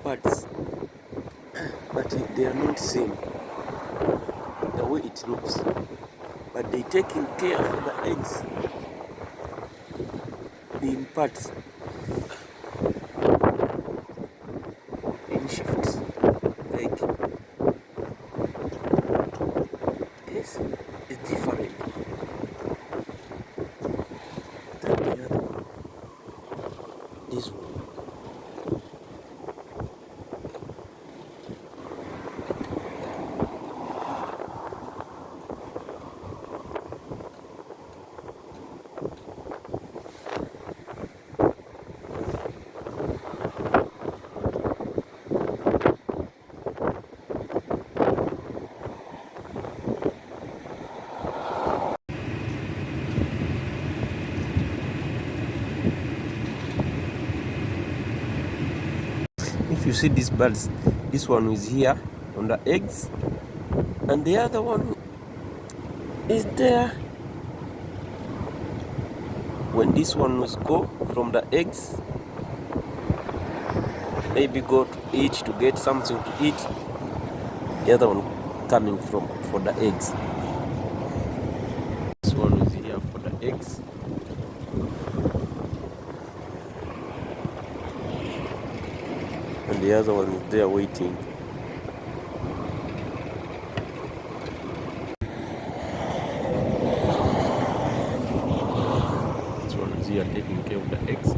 birds, but they are not same the way it looks, but they taking care for the eggs in parts, in shifts, like this is different than the other one. This one. If you see these birds, this one is here on the eggs, and the other one is there. When this one was go from the eggs, maybe go to eat to get something to eat, the other one coming from for the eggs. This one is here for the eggs, and the other one is there waiting. This one is here taking care of the eggs.